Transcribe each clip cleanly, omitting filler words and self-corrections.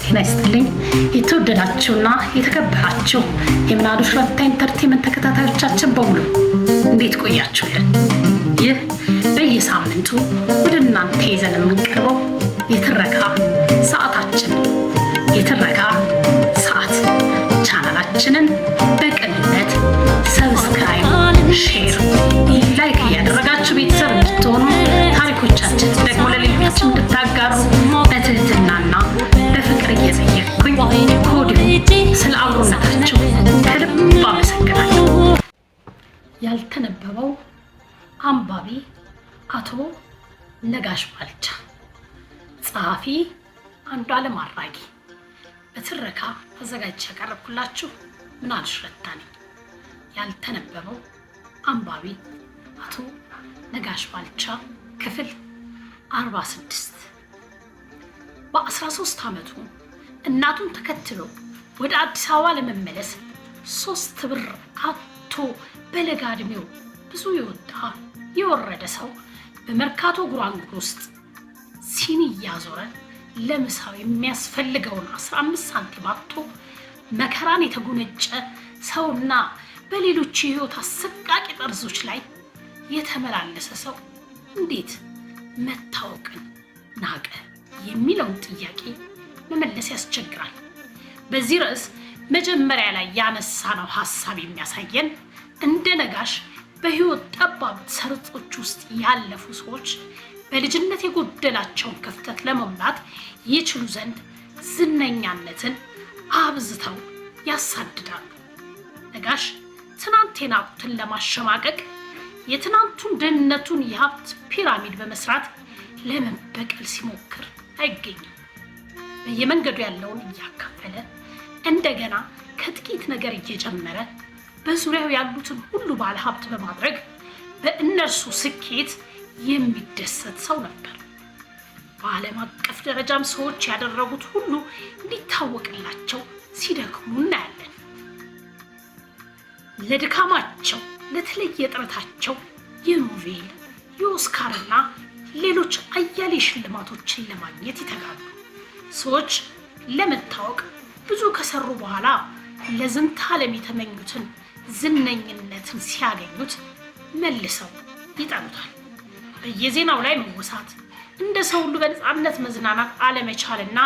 ጤና ይስጥልኝ የተወደዳችሁና የተከበራችሁ የምናሉሽ ረታ ኢንተርቴይንመንት ተከታታዮቻችን በሙሉ እንዴት ቆያችሁልን? ይህ በየሳምንቱ ወደ እናንተ ይዘን የምንቀርበው የትረካ ሰዓታችን የትረካ ሰዓት ቻናላችንን በቅንነት ሰብስክራይብ፣ ሼር፣ ላይክ እያደረጋችሁ ቤተሰብ እንድትሆኑ ታሪኮቻችን ደግሞ ለሌሎች እንድታጋሩ በትህትናና በፍቅር እየጠየቅኩኝ ከወዲሁ ስለ አብሮነታችሁ ከልብ አመሰግናለሁ። ያልተነበበው አንባቢ አቶ ነጋሽ ባልቻ፣ ጸሐፊ አንዱዓለም አራጌ። በትረካ አዘጋጅቼ ያቀረብኩላችሁ ምናሉሽ ረታ ነኝ። ያልተነበበው አንባቢ አቶ ነጋሽ ባልቻ ክፍል 46። በ13 ዓመቱ እናቱን ተከትሎ ወደ አዲስ አበባ ለመመለስ 3 ብር አጥቶ በለጋ ዕድሜው ብዙ የወጣ የወረደ ሰው በመርካቶ ጉራንጉር ውስጥ ሲኒ እያዞረ ለምሳው የሚያስፈልገውን 15 ሳንቲም አጥቶ መከራን የተጎነጨ ሰውና በሌሎች የህይወት አሰቃቂ ጠርዞች ላይ የተመላለሰ ሰው እንዴት መታወቅን ናቀ የሚለውን ጥያቄ መመለስ ያስቸግራል። በዚህ ርዕስ መጀመሪያ ላይ ያነሳነው ሐሳብ የሚያሳየን እንደ ነጋሽ በህይወት ጠባብ ሰርጾች ውስጥ ያለፉ ሰዎች በልጅነት የጎደላቸውን ክፍተት ለመሙላት ይችሉ ዘንድ ዝነኛነትን አብዝተው ያሳድዳሉ። ነጋሽ ትናንት የናቁትን ለማሸማቀቅ የትናንቱን ድህነቱን የሀብት ፒራሚድ በመስራት ለመበቀል ሲሞክር አይገኝም። በየመንገዱ ያለውን እያካፈለ እንደገና ከጥቂት ነገር እየጨመረ በዙሪያው ያሉትን ሁሉ ባለ ሀብት በማድረግ በእነርሱ ስኬት የሚደሰት ሰው ነበር። በዓለም አቀፍ ደረጃም ሰዎች ያደረጉት ሁሉ እንዲታወቅላቸው ሲደክሙ እናያለን። ለድካማቸው ለተለየ ጥረታቸው የኖቤል የኦስካርና ሌሎች አያሌ ሽልማቶችን ለማግኘት ይተጋሉ። ሰዎች ለመታወቅ ብዙ ከሰሩ በኋላ ለዝንተ ዓለም የተመኙትን ዝነኝነትን ሲያገኙት መልሰው ይጠሉታል። በየዜናው ላይ መወሳት፣ እንደ ሰው ሁሉ በነፃነት መዝናናት አለመቻልና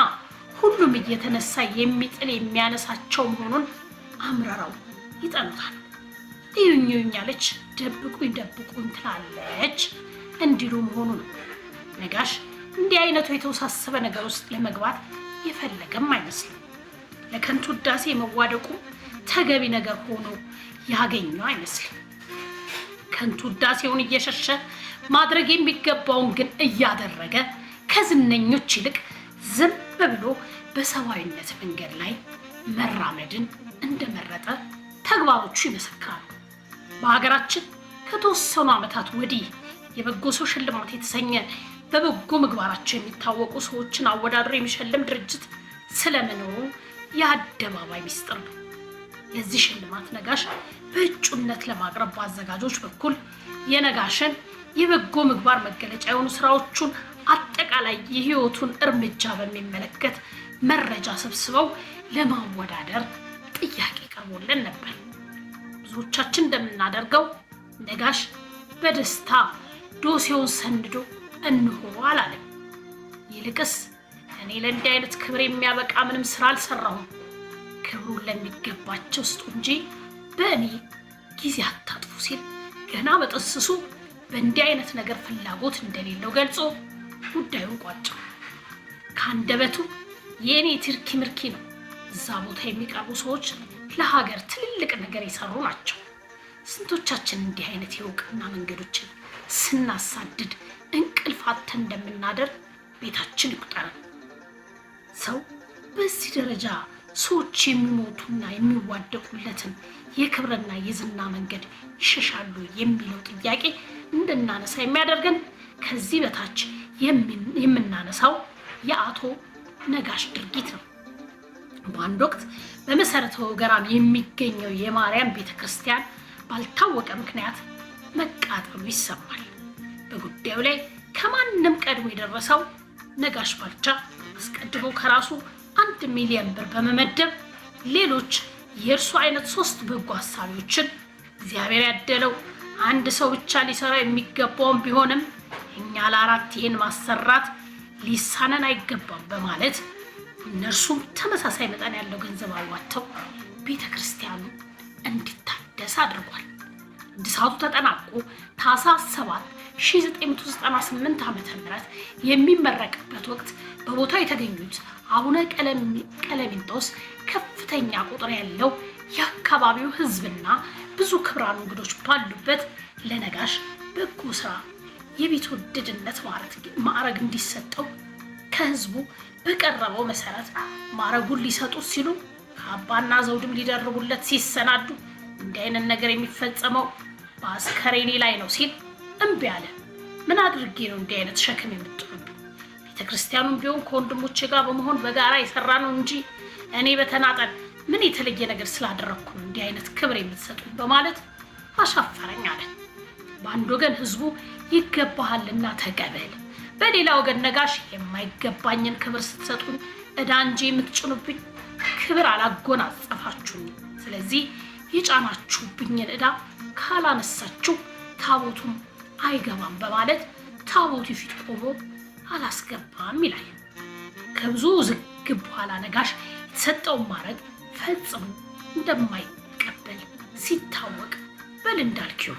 ሁሉም እየተነሳ የሚጥል የሚያነሳቸው መሆኑን አምረራው ይጠሉታል። እዩኝ ያለች ደብቁኝ ደብቁኝ ትላለች እንዲሉ መሆኑ ነው። ነጋሽ እንዲህ አይነቱ የተወሳሰበ ነገር ውስጥ ለመግባት የፈለገም አይመስልም። ለከንቱ ውዳሴ መዋደቁ ተገቢ ነገር ሆኖ ያገኘው አይመስልም። ከንቱ ውዳሴውን እየሸሸ ማድረግ የሚገባውን ግን እያደረገ ከዝነኞች ይልቅ ዝም ብሎ በሰብአዊነት መንገድ ላይ መራመድን እንደመረጠ ተግባሮቹ ይመሰክራሉ። በሀገራችን ከተወሰኑ ዓመታት ወዲህ የበጎ ሰው ሽልማት የተሰኘ በበጎ ምግባራቸው የሚታወቁ ሰዎችን አወዳድሮ የሚሸልም ድርጅት ስለመኖሩ የአደባባይ ሚስጥር ነው። ለዚህ ሽልማት ነጋሽ በእጩነት ለማቅረብ በአዘጋጆች በኩል የነጋሽን የበጎ ምግባር መገለጫ የሆኑ ስራዎቹን አጠቃላይ የህይወቱን እርምጃ በሚመለከት መረጃ ሰብስበው ለማወዳደር ጥያቄ ቀርቦልን ነበር። ብዙዎቻችን እንደምናደርገው ነጋሽ በደስታ ዶሴውን ሰንዶ እንሆ አላለም። ይልቅስ እኔ ለእንዲህ አይነት ክብር የሚያበቃ ምንም ስራ አልሰራሁም፣ ክብሩን ለሚገባቸው ስጡ እንጂ በእኔ ጊዜ አታጥፉ ሲል ገና በጥስሱ በእንዲህ አይነት ነገር ፍላጎት እንደሌለው ገልጾ ጉዳዩን ቋጨው። ከአንደበቱ የእኔ ትርኪ ምርኪ ነው። እዛ ቦታ የሚቀርቡ ሰዎች ለሀገር ትልልቅ ነገር የሰሩ ናቸው። ስንቶቻችን እንዲህ አይነት የእውቅና መንገዶችን ስናሳድድ እንቅልፍ አጥተን እንደምናደር ቤታችን ይቁጠራል። ሰው በዚህ ደረጃ ሰዎች የሚሞቱና የሚዋደቁለትን የክብርና የዝና መንገድ ይሸሻሉ የሚለው ጥያቄ እንድናነሳ የሚያደርገን ከዚህ በታች የምናነሳው የአቶ ነጋሽ ድርጊት ነው። በአንድ ወቅት በመሰረተ ወገራም የሚገኘው የማርያም ቤተክርስቲያን ባልታወቀ ምክንያት መቃጠሉ ይሰማል። በጉዳዩ ላይ ከማንም ቀድሞ የደረሰው ነጋሽ ባልቻ አስቀድሞ ከራሱ 1 ሚሊዮን ብር በመመደብ ሌሎች የእርሱ አይነት 3 በጎ ሀሳቢዎችን እግዚአብሔር ያደለው አንድ ሰው ብቻ ሊሰራ የሚገባውን ቢሆንም እኛ ለ4 ይህን ማሰራት ሊሳነን አይገባም በማለት እነርሱም ተመሳሳይ መጠን ያለው ገንዘብ አዋጥተው ቤተክርስቲያኑ እንዲታደስ አድርጓል። እድሳቱ ተጠናቆ ታኅሳስ 7 1998 ዓ.ም የሚመረቅበት ወቅት በቦታው የተገኙት አቡነ ቀለሚንጦስ ከፍተኛ ቁጥር ያለው የአካባቢው ሕዝብና ብዙ ክብራን እንግዶች ባሉበት ለነጋሽ በጎ ስራ የቤት ወደድነት ማዕረግ እንዲሰጠው ከሕዝቡ በቀረበው መሰረት ማዕረጉን ሊሰጡ ሲሉ ካባና ዘውድም ሊደርቡለት ሲሰናዱ እንዲህ አይነት ነገር የሚፈጸመው በአስከሬኔ ላይ ነው ሲል እምቢ አለ። ምን አድርጌ ነው እንዲህ አይነት ሸክም የምትጥሉብኝ? ቤተክርስቲያኑም ቢሆን ከወንድሞቼ ጋር በመሆን በጋራ የሰራ ነው እንጂ እኔ በተናጠል ምን የተለየ ነገር ስላደረግኩ ነው እንዲህ አይነት ክብር የምትሰጡኝ? በማለት አሻፈረኝ አለ። በአንድ ወገን ህዝቡ ይገባሃልና ተቀበል፣ በሌላ ወገን ነጋሽ የማይገባኝን ክብር ስትሰጡኝ ዕዳ እንጂ የምትጭኑብኝ ክብር አላጎናጸፋችሁኝ። ስለዚህ የጫናችሁብኝን ዕዳ ካላነሳችሁ ታቦቱም አይገባም በማለት ታቦቱ ፊት ቆሞ አላስገባም ይላል። ከብዙ ዝግብ በኋላ ነጋሽ የተሰጠውን ማዕረግ ፈጽሞ እንደማይቀበል ሲታወቅ በል እንዳልኪው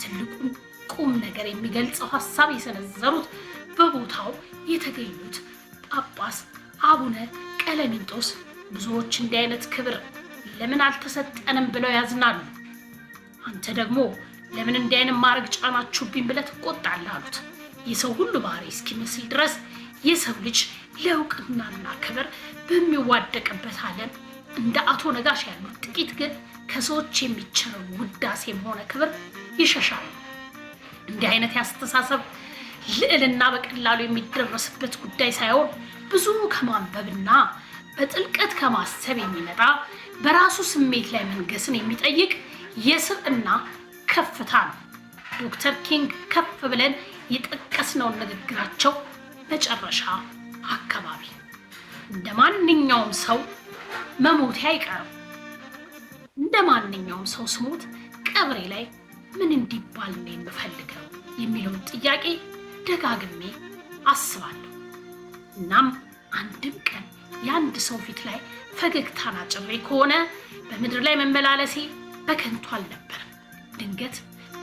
ትልቁን ቁም ነገር የሚገልጸው ሐሳብ የሰነዘሩት በቦታው የተገኙት ጳጳስ አቡነ ቀለሚንጦስ ብዙዎች እንዲህ አይነት ክብር ለምን አልተሰጠንም ብለው ያዝናሉ። አንተ ደግሞ ለምን እንዲህ አይነት ማዕረግ ጫናችሁብኝ ብለህ ትቆጣለህ አሉት። የሰው ሁሉ ባህሪ እስኪመስል ድረስ የሰው ልጅ ለእውቅናና ክብር በሚዋደቅበት ዓለም እንደ አቶ ነጋሽ ያሉት ጥቂት ግን ከሰዎች የሚቸረው ውዳሴም ሆነ ክብር ይሸሻሉ። እንዲህ አይነት ያስተሳሰብ ልዕልና በቀላሉ የሚደረስበት ጉዳይ ሳይሆን ብዙ ከማንበብና በጥልቀት ከማሰብ የሚመጣ በራሱ ስሜት ላይ መንገስን የሚጠይቅ የስብዕና ከፍታ ነው። ዶክተር ኪንግ ከፍ ብለን የጠቀስነውን ንግግራቸው መጨረሻ አካባቢ እንደ ማንኛውም ሰው መሞቴ አይቀርም፣ እንደ ማንኛውም ሰው ስሞት ቀብሬ ላይ ምን እንዲባል ነው የምፈልገው የሚለውን ጥያቄ ደጋግሜ አስባለሁ። እናም አንድም ቀን የአንድ ሰው ፊት ላይ ፈገግታን አጭሬ ከሆነ በምድር ላይ መመላለሴ በከንቱ አልነበረም። ድንገት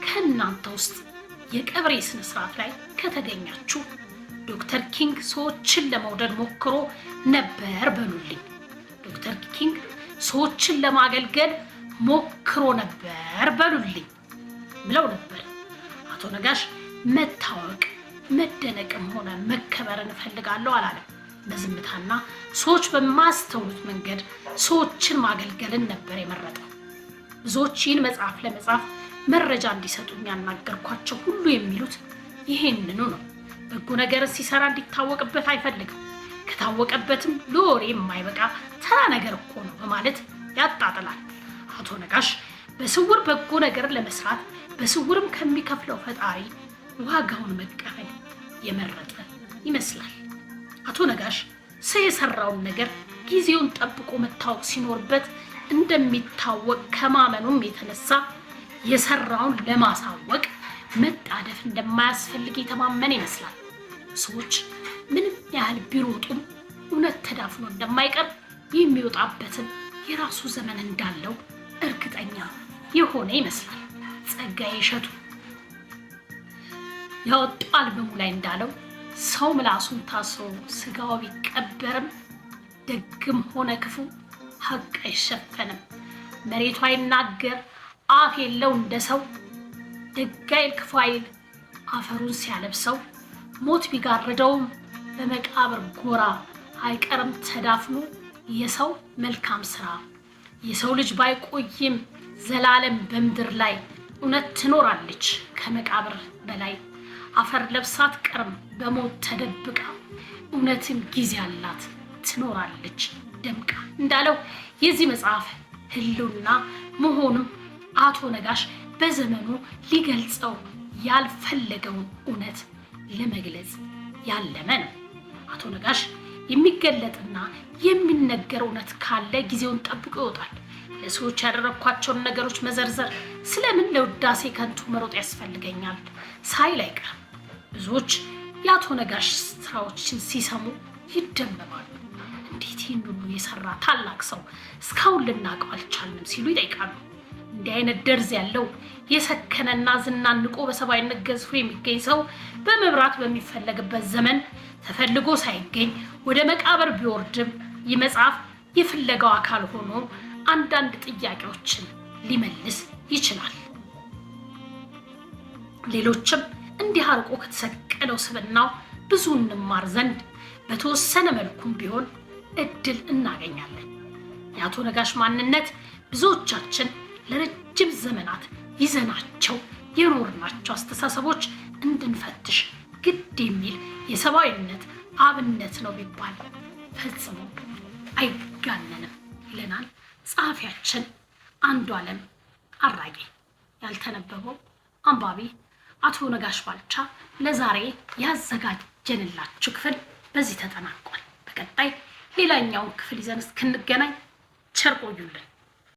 ከእናንተ ውስጥ የቀብሬ ስነስርዓት ላይ ከተገኛችሁ ዶክተር ኪንግ ሰዎችን ለመውደድ ሞክሮ ነበር በሉልኝ። ዶክተር ኪንግ ሰዎችን ለማገልገል ሞክሮ ነበር በሉልኝ ብለው ነበር። አቶ ነጋሽ መታወቅ መደነቅም ሆነ መከበርን እፈልጋለሁ አላለም። በዝምታና ሰዎች በማስተውሉት መንገድ ሰዎችን ማገልገልን ነበር የመረጠው። ብዙዎች ይህን መጽሐፍ ለመጻፍ መረጃ እንዲሰጡኝ ያናገርኳቸው ሁሉ የሚሉት ይሄንኑ ነው። በጎ ነገርን ሲሰራ እንዲታወቅበት አይፈልግም። ከታወቀበትም ለወሬ የማይበቃ ተራ ነገር እኮ ነው በማለት ያጣጥላል። አቶ ነጋሽ በስውር በጎ ነገር ለመስራት በስውርም ከሚከፍለው ፈጣሪ ዋጋውን መቀበል የመረጠ ይመስላል። አቶ ነጋሽ ሰው የሰራውን ነገር ጊዜውን ጠብቆ መታወቅ ሲኖርበት እንደሚታወቅ ከማመኑም የተነሳ የሰራውን ለማሳወቅ መጣደፍ እንደማያስፈልግ የተማመነ ይመስላል። ሰዎች ምንም ያህል ቢሮጡም እውነት ተዳፍኖ እንደማይቀር የሚወጣበትን የራሱ ዘመን እንዳለው እርግጠኛ የሆነ ይመስላል። ጸጋዬ እሸቱ ያወጣው አልበሙ ላይ እንዳለው ሰው ምላሱን ታስሮ ስጋው ቢቀበርም ደግም ሆነ ክፉ ሀቅ አይሸፈንም። መሬቱ አይናገር አፍ የለው እንደ ሰው ደግ አይል ክፉ አይል አፈሩን ሲያለብሰው ሞት ቢጋርደውም በመቃብር ጎራ አይቀርም ተዳፍኖ የሰው መልካም ስራ። የሰው ልጅ ባይቆይም ዘላለም በምድር ላይ እውነት ትኖራለች ከመቃብር በላይ። አፈር ለብሳት ቀርም በሞት ተደብቃ እውነትም ጊዜ አላት ትኖራለች ደምቃ እንዳለው የዚህ መጽሐፍ ህልውና መሆኑም አቶ ነጋሽ በዘመኑ ሊገልጸው ያልፈለገውን እውነት ለመግለጽ ያለመ ነው። አቶ ነጋሽ የሚገለጥና የሚነገር እውነት ካለ ጊዜውን ጠብቆ ይወጣል። ለሰዎች ያደረኳቸውን ነገሮች መዘርዘር ስለምን ለውዳሴ ከንቱ መሮጥ ያስፈልገኛል ሳይል አይቀርም። ብዙዎች የአቶ ነጋሽ ስራዎችን ሲሰሙ ይደመማሉ። እንዴት ይህን ሁሉ የሰራ ታላቅ ሰው እስካሁን ልናውቀው አልቻልንም ሲሉ ይጠይቃሉ። እንዲህ አይነት ደርዝ ያለው የሰከነና ዝናን ንቆ በሰብአዊነት ገዝፎ የሚገኝ ሰው በመብራት በሚፈለግበት ዘመን ተፈልጎ ሳይገኝ ወደ መቃብር ቢወርድም ይህ መጽሐፍ የፍለጋው አካል ሆኖ አንዳንድ ጥያቄዎችን ሊመልስ ይችላል። ሌሎችም እንዲህ አርቆ ከተሰቀለው ስብዕናው ብዙ እንማር ዘንድ በተወሰነ መልኩም ቢሆን እድል እናገኛለን። የአቶ ነጋሽ ማንነት ብዙዎቻችን ለረጅም ዘመናት ይዘናቸው የኖርናቸው አስተሳሰቦች እንድንፈትሽ ግድ የሚል የሰብአዊነት አብነት ነው ቢባል ፈጽሞ አይጋነንም ይለናል ጸሐፊያችን አንዱዓለም አራጌ። ያልተነበበው አንባቢ አቶ ነጋሽ ባልቻ። ለዛሬ ያዘጋጀንላችሁ ክፍል በዚህ ተጠናቋል። በቀጣይ ሌላኛውን ክፍል ይዘን እስክንገናኝ ቸር ቆዩልን።